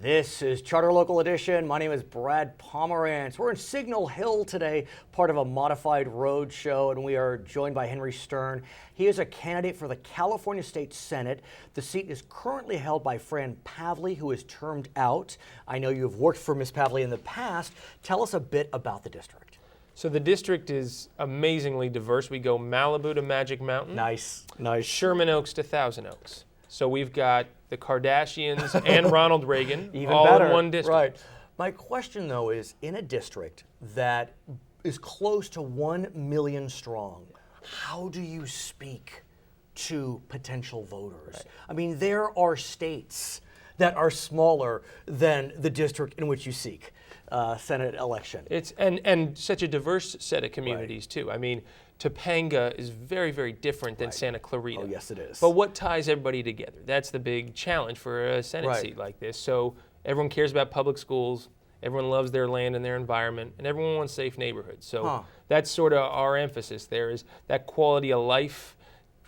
This is Charter Local Edition. My name is Brad Pomerance. We're in Signal Hill today, part of a modified road show, and we are joined by Henry Stern. He is a candidate for the California State Senate. The seat is currently held by Fran Pavley, who is termed out. I know you have worked for Ms. Pavley in the past. Tell us a bit about the district. So the district is amazingly diverse. We go Malibu to Magic Mountain. Nice. Sherman Oaks to Thousand Oaks. So we've got the Kardashians and Ronald Reagan Even all better. in one district. Right. My question, though, is in a district that is close to 1 million strong, how do you speak to potential voters? Right. I mean, there are states that are smaller than the district in which you seek Senate election. It's and such a diverse set of communities, right. too. I mean, Topanga is very, very different than right. Santa Clarita. Oh, yes, it is. But what ties everybody together? That's the big challenge for a Senate right. seat like this. So everyone cares about public schools, everyone loves their land and their environment, and everyone wants safe neighborhoods. So that's sort of our emphasis there, is that quality of life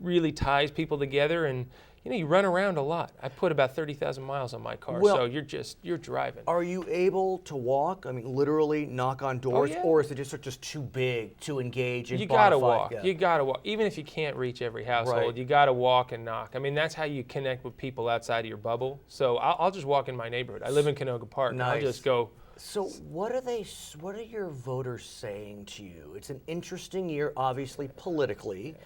really ties people together. And you know, you run around a lot. I put about 30,000 miles on my car, so you're driving. Are you able to walk? I mean, literally knock on doors, or is the district just too big to engage in? You gotta walk. Yeah. You gotta walk. Even if you can't reach every household, right. you gotta walk and knock. I mean, that's how you connect with people outside of your bubble. So I'll just walk in my neighborhood. I live in Canoga Park. Nice. I'll just go. So what are your voters saying to you? It's an interesting year, obviously politically,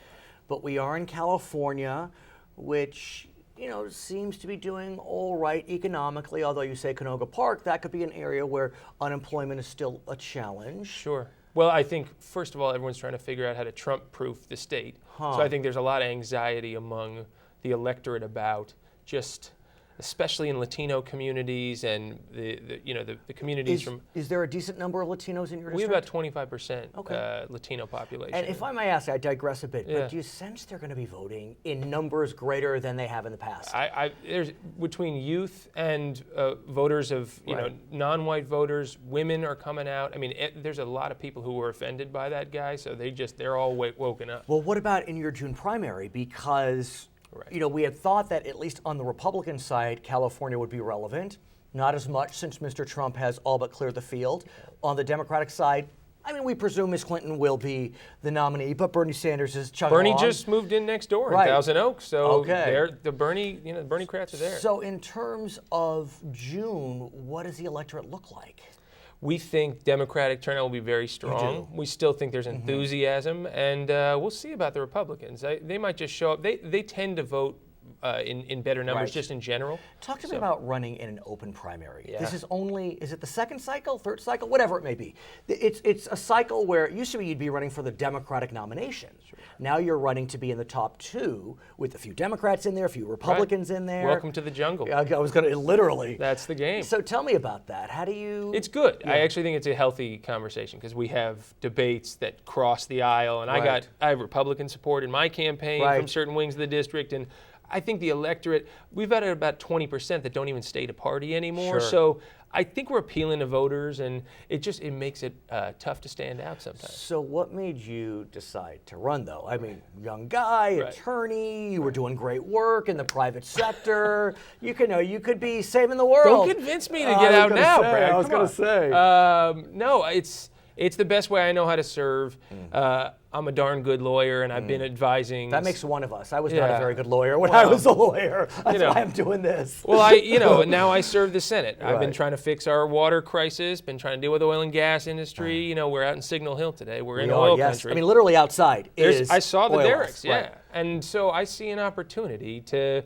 but we are in California, which, you know, seems to be doing all right economically, although you say Canoga Park, that could be an area where unemployment is still a challenge. Sure. Well, I think, first of all, everyone's trying to figure out how to Trump-proof the state. So I think there's a lot of anxiety among the electorate about just, especially in Latino communities and the communities from. Is there a decent number of Latinos in your district? We have about 25% Latino population. And if I may ask, I digress a bit, but do you sense they're going to be voting in numbers greater than they have in the past? There's between youth and voters of non-white voters, women are coming out. I mean, there's a lot of people who were offended by that guy, so they're all woken up. Well, what about in your June primary? Because you know, we had thought that at least on the Republican side, California would be relevant. Not as much, since Mr. Trump has all but cleared the field. On the Democratic side, I mean, we presume Ms. Clinton will be the nominee, but Bernie Sanders is chugging along. Bernie just moved in next door in Thousand Oaks, so the Bernie crowds are there. So in terms of June, what does the electorate look like? We think Democratic turnout will be very strong. We still think there's enthusiasm, and we'll see about the Republicans. They might just show up. They tend to vote in better numbers just in general. Talk to me about running in an open primary. Yeah. This is is it the second cycle, third cycle, whatever it may be. It's a cycle where it used to be you'd be running for the Democratic nomination. Sure. Now you're running to be in the top two with a few Democrats in there, a few Republicans in there. Welcome to the jungle. I was going to literally. That's the game. So tell me about that. How do you? It's good. I actually think it's a healthy conversation because we have debates that cross the aisle, and I have Republican support in my campaign from certain wings of the district, and I think the electorate, we've got about 20% that don't even state a party anymore. Sure. So I think we're appealing to voters, and it makes it tough to stand out sometimes. So what made you decide to run, though? I mean, young guy, attorney, you were doing great work in the private sector. You could be saving the world. Don't convince me to get out now, Brad. I was going to say. No, it's the best way I know how to serve. I'm a darn good lawyer, and I've been advising. That makes one of us. I was not a very good lawyer when I was a lawyer. That's why I'm doing this. Well, now I serve the Senate. I've been trying to fix our water crisis, been trying to deal with the oil and gas industry. You know, we're out in Signal Hill today. We're in oil country. I mean, literally outside I saw the derricks, and so I see an opportunity to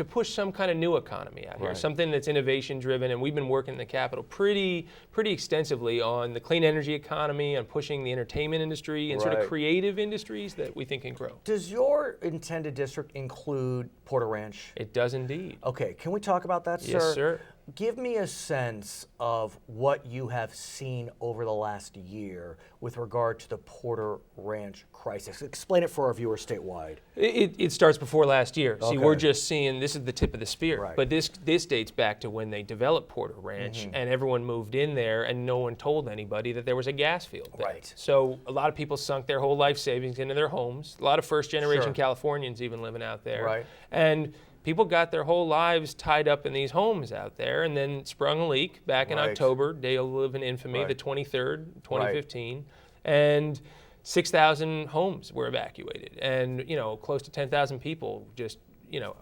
push some kind of new economy out here, something that's innovation driven, and we've been working in the Capitol pretty extensively on the clean energy economy, on pushing the entertainment industry and sort of creative industries that we think can grow. Does your intended district include Porter Ranch? It does indeed. Okay, can we talk about that, sir? Yes, sir. Give me a sense of what you have seen over the last year with regard to the Porter Ranch crisis. Explain it for our viewers statewide. It starts before last year. See, we're just seeing, this is the tip of the spear. But this dates back to when they developed Porter Ranch, and everyone moved in there, and no one told anybody that there was a gas field there. So a lot of people sunk their whole life savings into their homes. A lot of first-generation Californians even living out there. And people got their whole lives tied up in these homes out there, and then sprung a leak back in October, day will live in infamy, the 23rd, 2015, and 6,000 homes were evacuated, and close to 10,000 people just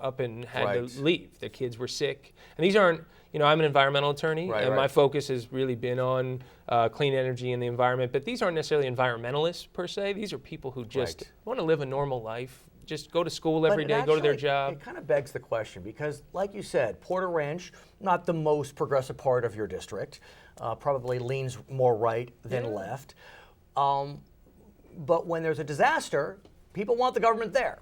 up and had to leave. Their kids were sick, and these aren't. I'm an environmental attorney, and my focus has really been on clean energy and the environment. But these aren't necessarily environmentalists per se. These are people who just want to live a normal life. Just go to school every day, go to their job. It kind of begs the question because, like you said, Porter Ranch, not the most progressive part of your district, probably leans more right than left. But when there's a disaster, people want the government there,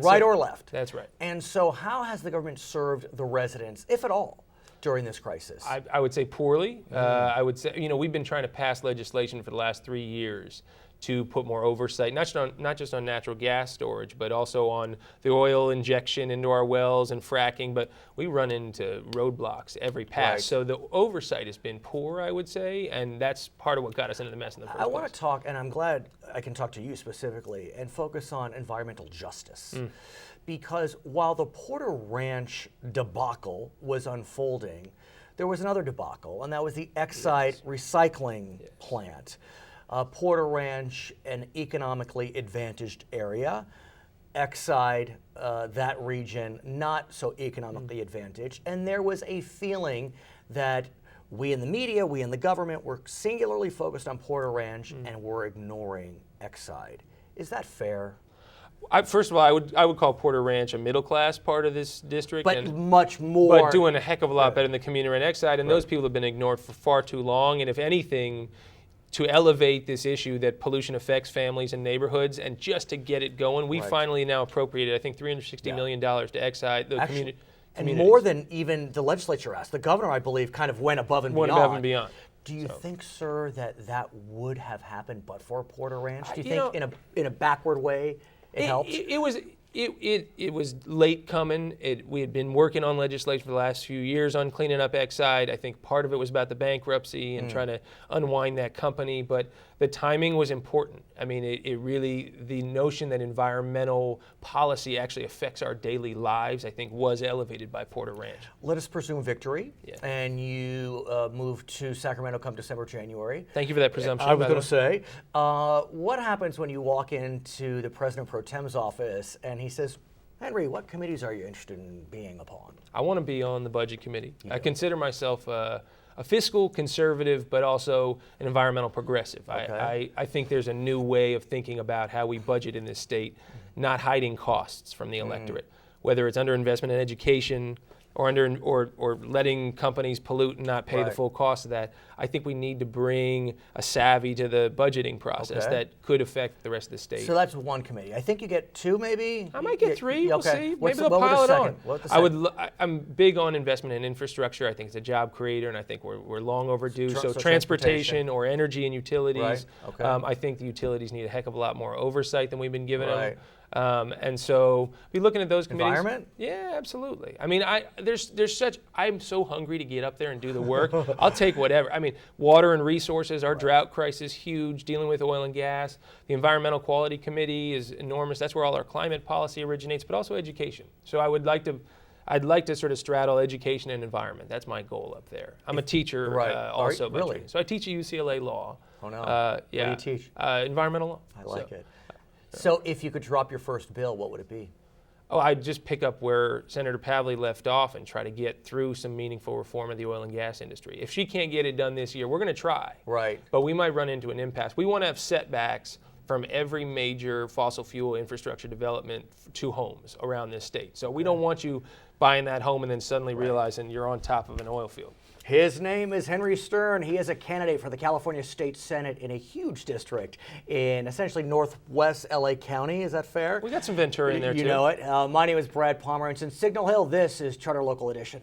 right or left. That's right. And so how has the government served the residents, if at all, during this crisis? I would say poorly. I would say, we've been trying to pass legislation for the last 3 years to put more oversight, not just on natural gas storage, but also on the oil injection into our wells and fracking. But we run into roadblocks every pass. So the oversight has been poor, I would say, and that's part of what got us into the mess in the first place. I want to talk, and I'm glad I can talk to you specifically, and focus on environmental justice. Because while the Porter Ranch debacle was unfolding, there was another debacle, and that was the Exide recycling plant. Porter Ranch, an economically advantaged area. Exide, that region, not so economically advantaged. And there was a feeling that we in the media, we in the government, were singularly focused on Porter Ranch and were ignoring Exide. Is that fair? First of all, I would call Porter Ranch a middle-class part of this district. But much more. But doing a heck of a lot better than the community ranch Exide. And those people have been ignored for far too long. And if anything, to elevate this issue that pollution affects families and neighborhoods, and just to get it going, we finally now appropriated, I think, $360 million to Exide, the community. And more than even the legislature asked. The governor, I believe, kind of went above and beyond. Do you think, sir, that would have happened but for Porter Ranch? Do you think in a backward way it helped? It was late coming. We had been working on legislation for the last few years on cleaning up Exide. I think part of it was about the bankruptcy and trying to unwind that company, but the timing was important. I mean, it really, the notion that environmental policy actually affects our daily lives, I think, was elevated by Porter Ranch. Let us presume victory, and you move to Sacramento come December, January. Thank you for that presumption. I was going to say, what happens when you walk into the President Pro Tem's office and he says, Henry, what committees are you interested in being upon? I want to be on the Budget Committee. I consider myself a fiscal conservative, but also an environmental progressive. I think there's a new way of thinking about how we budget in this state, not hiding costs from the electorate, whether it's underinvestment in education or letting companies pollute and not pay the full cost of that. I think we need to bring a savvy to the budgeting process that could affect the rest of the state. So that's one committee. I think you get two, maybe? I might get three. We'll see. Maybe they'll pile it on. I'm big on investment in infrastructure. I think it's a job creator, and I think we're long overdue. So transportation or energy and utilities. I think the utilities need a heck of a lot more oversight than we've been giving them. And so be looking at those committees. Environment? Yeah, absolutely. I mean, I'm so hungry to get up there and do the work. I'll take whatever. I mean, water and resources, our drought crisis, huge, dealing with oil and gas. The Environmental Quality Committee is enormous. That's where all our climate policy originates, but also education. So I'd like to sort of straddle education and environment. That's my goal up there. I'm a teacher also. Really? So I teach at UCLA law. Oh, no. What do you teach? Environmental law. I like it. So if you could drop your first bill, what would it be? Oh, I'd just pick up where Senator Pavley left off and try to get through some meaningful reform of the oil and gas industry. If she can't get it done this year, we're going to try. Right. But we might run into an impasse. We want to have setbacks from every major fossil fuel infrastructure development to homes around this state. So we don't want you buying that home and then suddenly realizing you're on top of an oil field. His name is Henry Stern. He is a candidate for the California State Senate in a huge district in essentially northwest LA County. Is that fair? We got some Ventura in there too. You know it. My name is Brad Pomerance in Signal Hill. This is Charter Local Edition.